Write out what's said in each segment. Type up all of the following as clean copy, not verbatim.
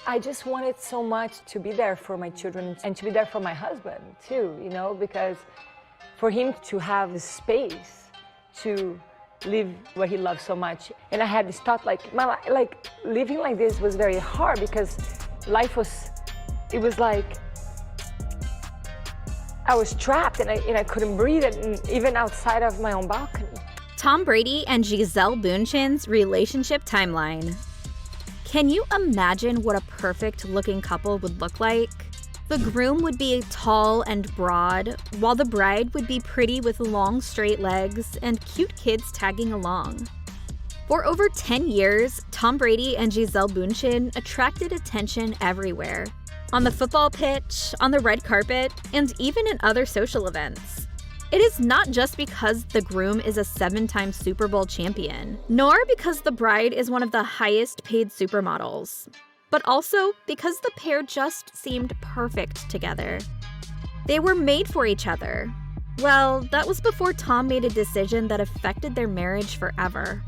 I just wanted so much to be there for my children and to be there for my husband too, because for him to have space to live what he loves so much. And I had this thought, living like this was very hard because it was like I was trapped and I couldn't breathe, and even outside of my own balcony. Tom Brady and Gisele Bundchen's relationship timeline. Can you imagine what a perfect-looking couple would look like? The groom would be tall and broad, while the bride would be pretty with long, straight legs and cute kids tagging along. For over 10 years, Tom Brady and Gisele Bundchen attracted attention everywhere. On the football pitch, on the red carpet, and even in other social events. It is not just because the groom is a 7-time Super Bowl champion, nor because the bride is one of the highest-paid supermodels, but also because the pair just seemed perfect together. They were made for each other. Well, that was before Tom made a decision that affected their marriage forever.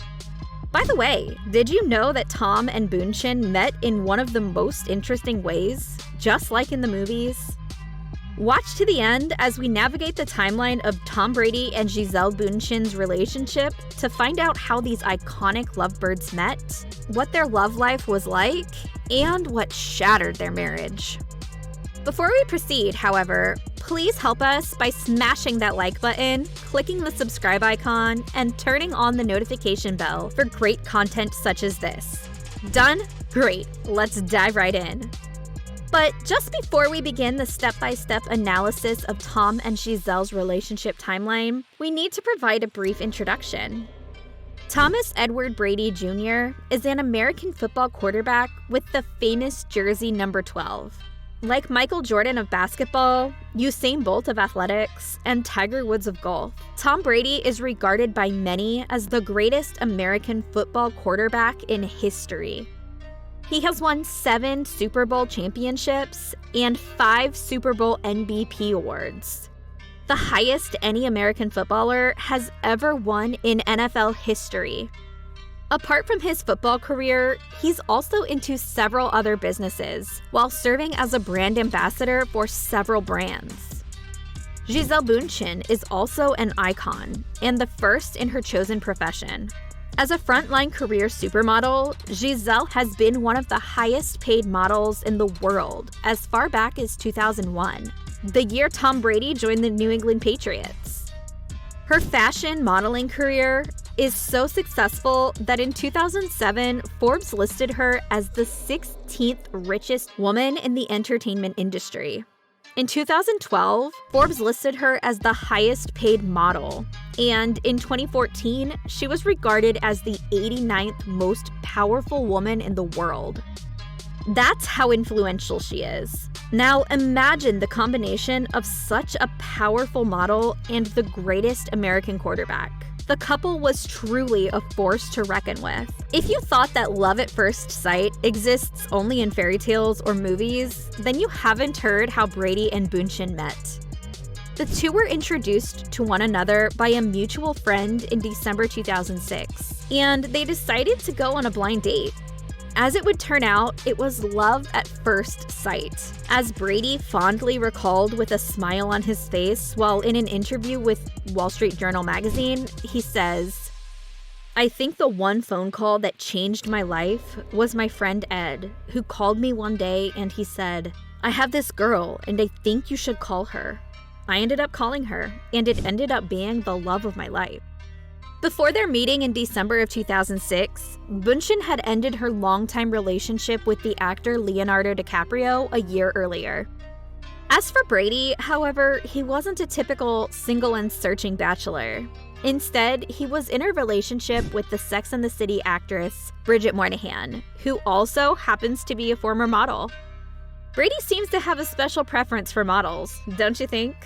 By the way, did you know that Tom and Bundchen met in one of the most interesting ways, just like in the movies? Watch to the end as we navigate the timeline of Tom Brady and Gisele Bundchen's relationship to find out how these iconic lovebirds met, what their love life was like, and what shattered their marriage. Before we proceed, however, please help us by smashing that like button, clicking the subscribe icon, and turning on the notification bell for great content such as this. Done? Great. Let's dive right in. But just before we begin the step-by-step analysis of Tom and Gisele's relationship timeline, we need to provide a brief introduction. Thomas Edward Brady Jr. is an American football quarterback with the famous jersey number 12. Like Michael Jordan of basketball, Usain Bolt of athletics, and Tiger Woods of golf, Tom Brady is regarded by many as the greatest American football quarterback in history. He has won 7 Super Bowl championships and 5 Super Bowl MVP awards, the highest any American footballer has ever won in NFL history. Apart from his football career, he's also into several other businesses, while serving as a brand ambassador for several brands. Gisele Bundchen is also an icon, and the first in her chosen profession. As a frontline career supermodel, Gisele has been one of the highest-paid models in the world as far back as 2001, the year Tom Brady joined the New England Patriots. Her fashion modeling career is so successful that in 2007, Forbes listed her as the 16th richest woman in the entertainment industry. In 2012, Forbes listed her as the highest-paid model, and in 2014, she was regarded as the 89th most powerful woman in the world. That's how influential she is. Now imagine the combination of such a powerful model and the greatest American quarterback. The couple was truly a force to reckon with. If you thought that love at first sight exists only in fairy tales or movies, then you haven't heard how Brady and Bundchen met. The two were introduced to one another by a mutual friend in December 2006, and they decided to go on a blind date. As it would turn out, it was love at first sight. As Brady fondly recalled with a smile on his face while in an interview with Wall Street Journal magazine, he says, "I think the one phone call that changed my life was my friend Ed, who called me one day and he said, 'I have this girl and I think you should call her.' I ended up calling her, and it ended up being the love of my life." Before their meeting in December of 2006, Bundchen had ended her longtime relationship with the actor Leonardo DiCaprio a year earlier. As for Brady, however, he wasn't a typical single and searching bachelor. Instead, he was in a relationship with the Sex and the City actress Bridget Moynihan, who also happens to be a former model. Brady seems to have a special preference for models, don't you think?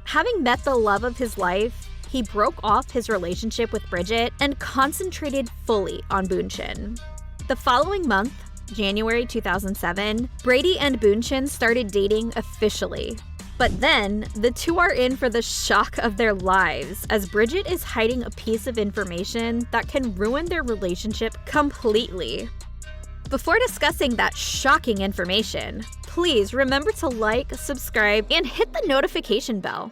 Having met the love of his life, he broke off his relationship with Bridget and concentrated fully on Bundchen. The following month, January 2007, Brady and Bundchen started dating officially. But then, the two are in for the shock of their lives as Bridget is hiding a piece of information that can ruin their relationship completely. before discussing that shocking information, please remember to like, subscribe, and hit the notification bell.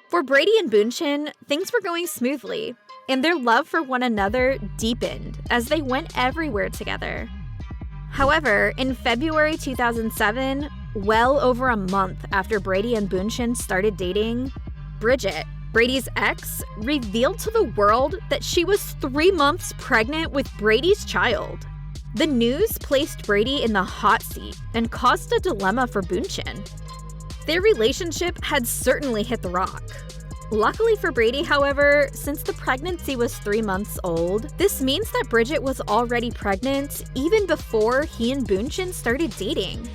For Brady and Bundchen, things were going smoothly, and their love for one another deepened as they went everywhere together. However, in February 2007, well over a month after Brady and Bundchen started dating, Bridget, Brady's ex, revealed to the world that she was 3 months pregnant with Brady's child. The news placed Brady in the hot seat and caused a dilemma for Bundchen. Their relationship had certainly hit the rock. Luckily for Brady, however, since the pregnancy was 3 months old, this means that Bridget was already pregnant even before he and Bundchen started dating.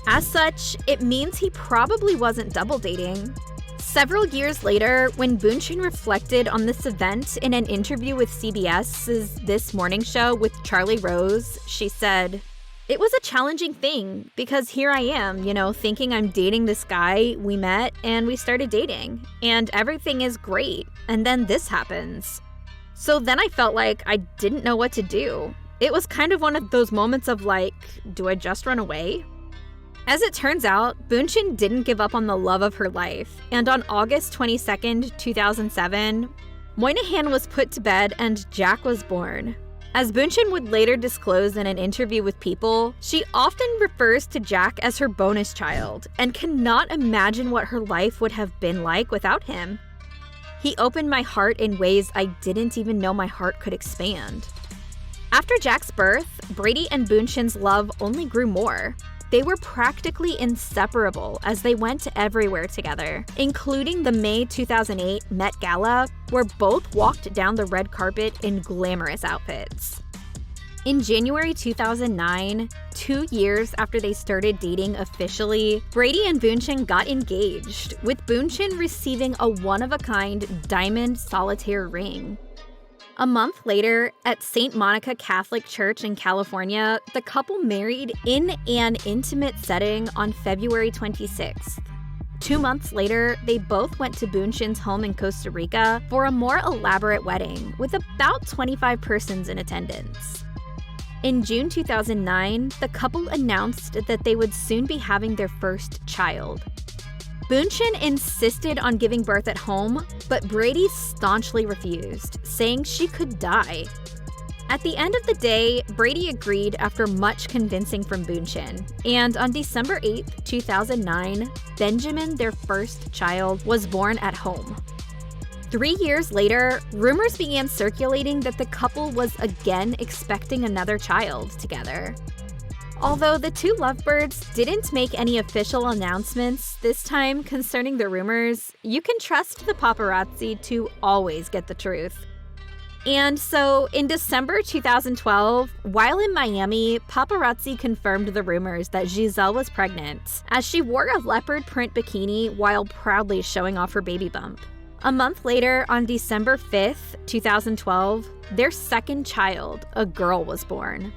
As such, it means he probably wasn't double dating. Several years later, when Bundchen reflected on this event in an interview with CBS's This Morning Show with Charlie Rose, she said, "It was a challenging thing because here I am, thinking I'm dating this guy we met and we started dating and everything is great. And then this happens. So then I felt like I didn't know what to do. It was kind of one of those moments of like, do I just run away?" As it turns out, Bundchen didn't give up on the love of her life, and on August 22nd, 2007, Moynihan was put to bed and Jack was born. As Bundchen would later disclose in an interview with People, she often refers to Jack as her bonus child and cannot imagine what her life would have been like without him. "He opened my heart in ways I didn't even know my heart could expand." After Jack's birth, Brady and Bundchen's love only grew more. They were practically inseparable as they went everywhere together, including the May 2008 Met Gala, where both walked down the red carpet in glamorous outfits. In January 2009, 2 years after they started dating officially, Brady and Bundchen got engaged, with Bundchen receiving a one-of-a-kind diamond solitaire ring. A month later, at St. Monica Catholic Church in California, the couple married in an intimate setting on February 26th. 2 months later, they both went to Bundchen's home in Costa Rica for a more elaborate wedding, with about 25 persons in attendance. In June 2009, the couple announced that they would soon be having their first child. Bundchen insisted on giving birth at home, but Brady staunchly refused, saying she could die. At the end of the day, Brady agreed after much convincing from Bundchen, and on December 8, 2009, Benjamin, their first child, was born at home. 3 years later, rumors began circulating that the couple was again expecting another child together. Although the two lovebirds didn't make any official announcements this time concerning the rumors, you can trust the paparazzi to always get the truth. And so, in December 2012, while in Miami, paparazzi confirmed the rumors that Gisele was pregnant, as she wore a leopard print bikini while proudly showing off her baby bump. A month later, on December 5th, 2012, their second child, a girl, was born.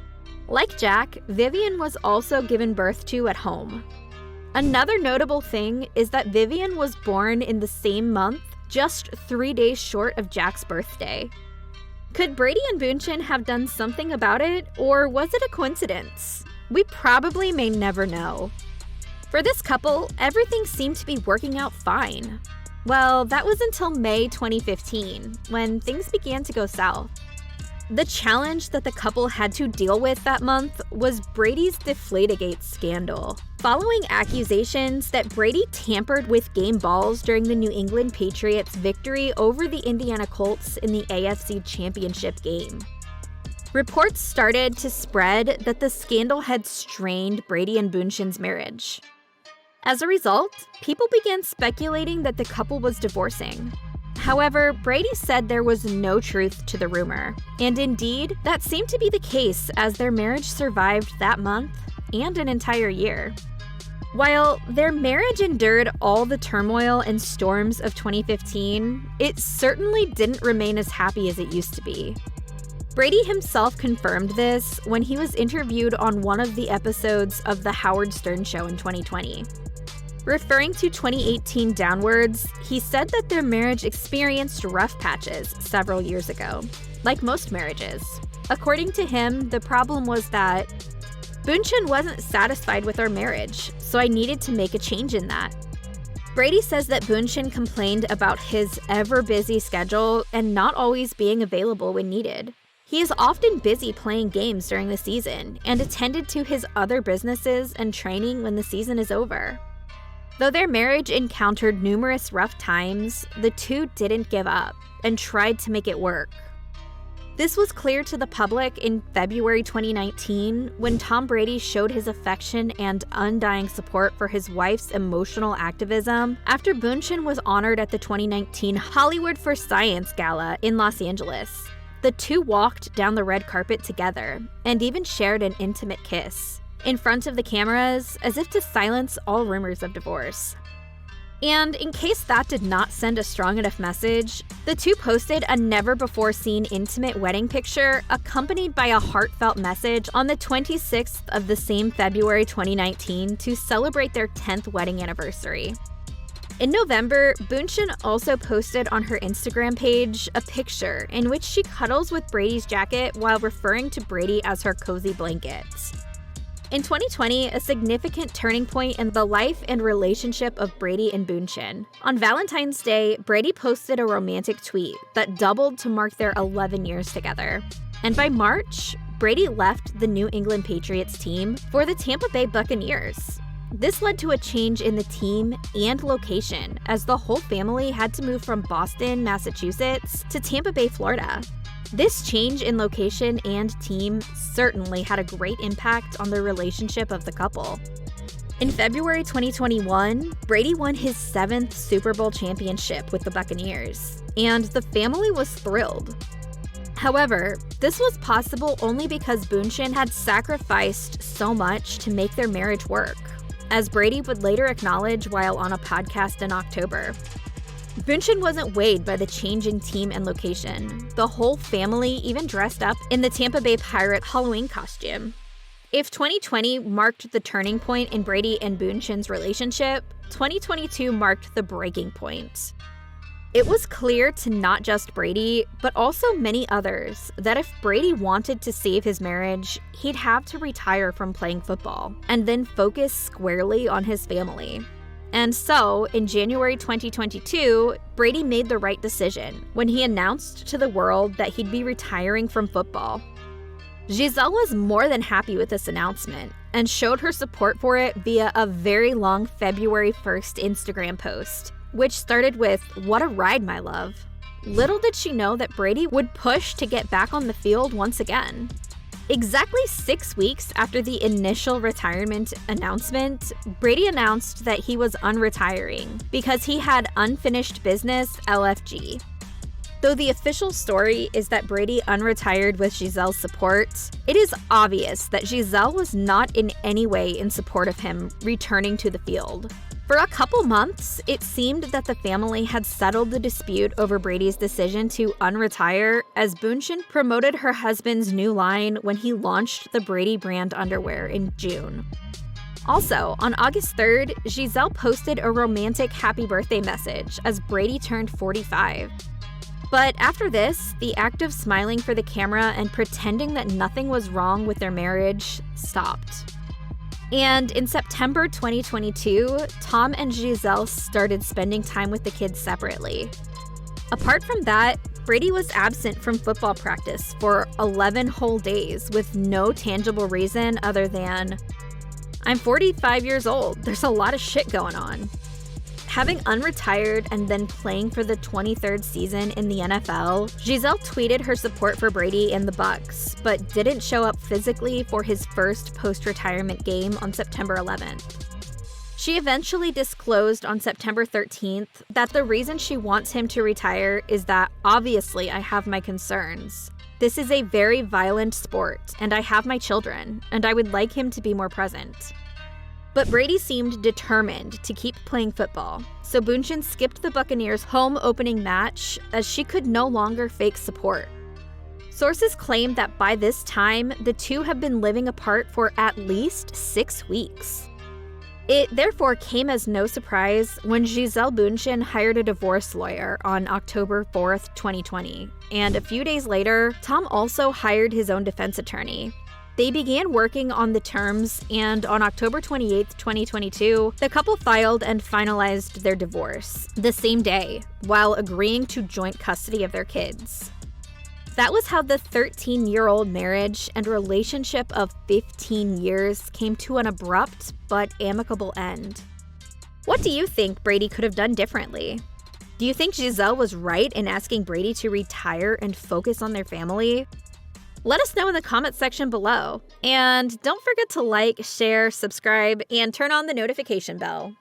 Like Jack, Vivian was also given birth to at home. Another notable thing is that Vivian was born in the same month, just 3 days short of Jack's birthday. Could Brady and Bundchen have done something about it, or was it a coincidence? We probably may never know. For this couple, everything seemed to be working out fine. Well, that was until May 2015, when things began to go south. The challenge that the couple had to deal with that month was Brady's Deflategate scandal. Following accusations that Brady tampered with game balls during the New England Patriots' victory over the Indiana Colts in the AFC Championship game. Reports started to spread that the scandal had strained Brady and Bundchen's marriage. As a result, people began speculating that the couple was divorcing. However, Brady said there was no truth to the rumor, and indeed, that seemed to be the case as their marriage survived that month and an entire year. While their marriage endured all the turmoil and storms of 2015, it certainly didn't remain as happy as it used to be. Brady himself confirmed this when he was interviewed on one of the episodes of The Howard Stern Show in 2020. Referring to 2018 downwards, he said that their marriage experienced rough patches several years ago, like most marriages. According to him, the problem was that Bundchen wasn't satisfied with our marriage, so I needed to make a change in that. Brady says that Bundchen complained about his ever-busy schedule and not always being available when needed. He is often busy playing games during the season and attended to his other businesses and training when the season is over. Though their marriage encountered numerous rough times, the two didn't give up and tried to make it work. This was clear to the public in February 2019 when Tom Brady showed his affection and undying support for his wife's emotional activism after Bundchen was honored at the 2019 Hollywood for Science Gala in Los Angeles. The two walked down the red carpet together and even shared an intimate kiss in front of the cameras as if to silence all rumors of divorce. And in case that did not send a strong enough message, the two posted a never-before-seen intimate wedding picture accompanied by a heartfelt message on the 26th of the same February 2019 to celebrate their 10th wedding anniversary. In November, Bundchen also posted on her Instagram page a picture in which she cuddles with Brady's jacket while referring to Brady as her cozy blankets. In 2020, a significant turning point in the life and relationship of Brady and Bundchen. On Valentine's Day, Brady posted a romantic tweet that doubled to mark their 11 years together. And by March, Brady left the New England Patriots team for the Tampa Bay Buccaneers. This led to a change in the team and location, as the whole family had to move from Boston, Massachusetts, to Tampa Bay, Florida. This change in location and team certainly had a great impact on the relationship of the couple. In February 2021, Brady won his 7th Super Bowl championship with the Buccaneers, and the family was thrilled. However, this was possible only because Bundchen had sacrificed so much to make their marriage work, as Brady would later acknowledge while on a podcast in October. Bundchen wasn't weighed by the change in team and location. The whole family even dressed up in the Tampa Bay Pirate Halloween costume. If 2020 marked the turning point in Brady and Bundchen's relationship, 2022 marked the breaking point. It was clear to not just Brady, but also many others, that if Brady wanted to save his marriage, he'd have to retire from playing football and then focus squarely on his family. And so, in January 2022, Brady made the right decision when he announced to the world that he'd be retiring from football. Gisele was more than happy with this announcement and showed her support for it via a very long February 1st Instagram post, which started with, "What a ride, my love." Little did she know that Brady would push to get back on the field once again. Exactly 6 weeks after the initial retirement announcement, Brady announced that he was unretiring because he had unfinished business LFG. Though the official story is that Brady unretired with Gisele's support, it is obvious that Gisele was not in any way in support of him returning to the field. For a couple months, it seemed that the family had settled the dispute over Brady's decision to unretire as Bundchen promoted her husband's new line when he launched the Brady brand underwear in June. Also, on August 3rd, Gisele posted a romantic happy birthday message as Brady turned 45. But after this, the act of smiling for the camera and pretending that nothing was wrong with their marriage stopped. And in September 2022, Tom and Gisele started spending time with the kids separately. Apart from that, Brady was absent from football practice for 11 whole days with no tangible reason other than, "I'm 45 years old, there's a lot of shit going on." Having unretired and then playing for the 23rd season in the NFL, Gisele tweeted her support for Brady and the Bucs, but didn't show up physically for his first post-retirement game on September 11th. She eventually disclosed on September 13th that the reason she wants him to retire is that, "Obviously, I have my concerns. This is a very violent sport, and I have my children, and I would like him to be more present." But Brady seemed determined to keep playing football, so Bundchen skipped the Buccaneers' home opening match as she could no longer fake support. Sources claim that by this time, the two have been living apart for at least 6 weeks. It therefore came as no surprise when Gisele Bundchen hired a divorce lawyer on October 4th, 2020, and a few days later, Tom also hired his own defense attorney. They began working on the terms, and on October 28, 2022, the couple filed and finalized their divorce the same day, while agreeing to joint custody of their kids. That was how the 13-year-old marriage and relationship of 15 years came to an abrupt but amicable end. What do you think Brady could have done differently? Do you think Gisele was right in asking Brady to retire and focus on their family? Let us know in the comment section below. And don't forget to like, share, subscribe, and turn on the notification bell.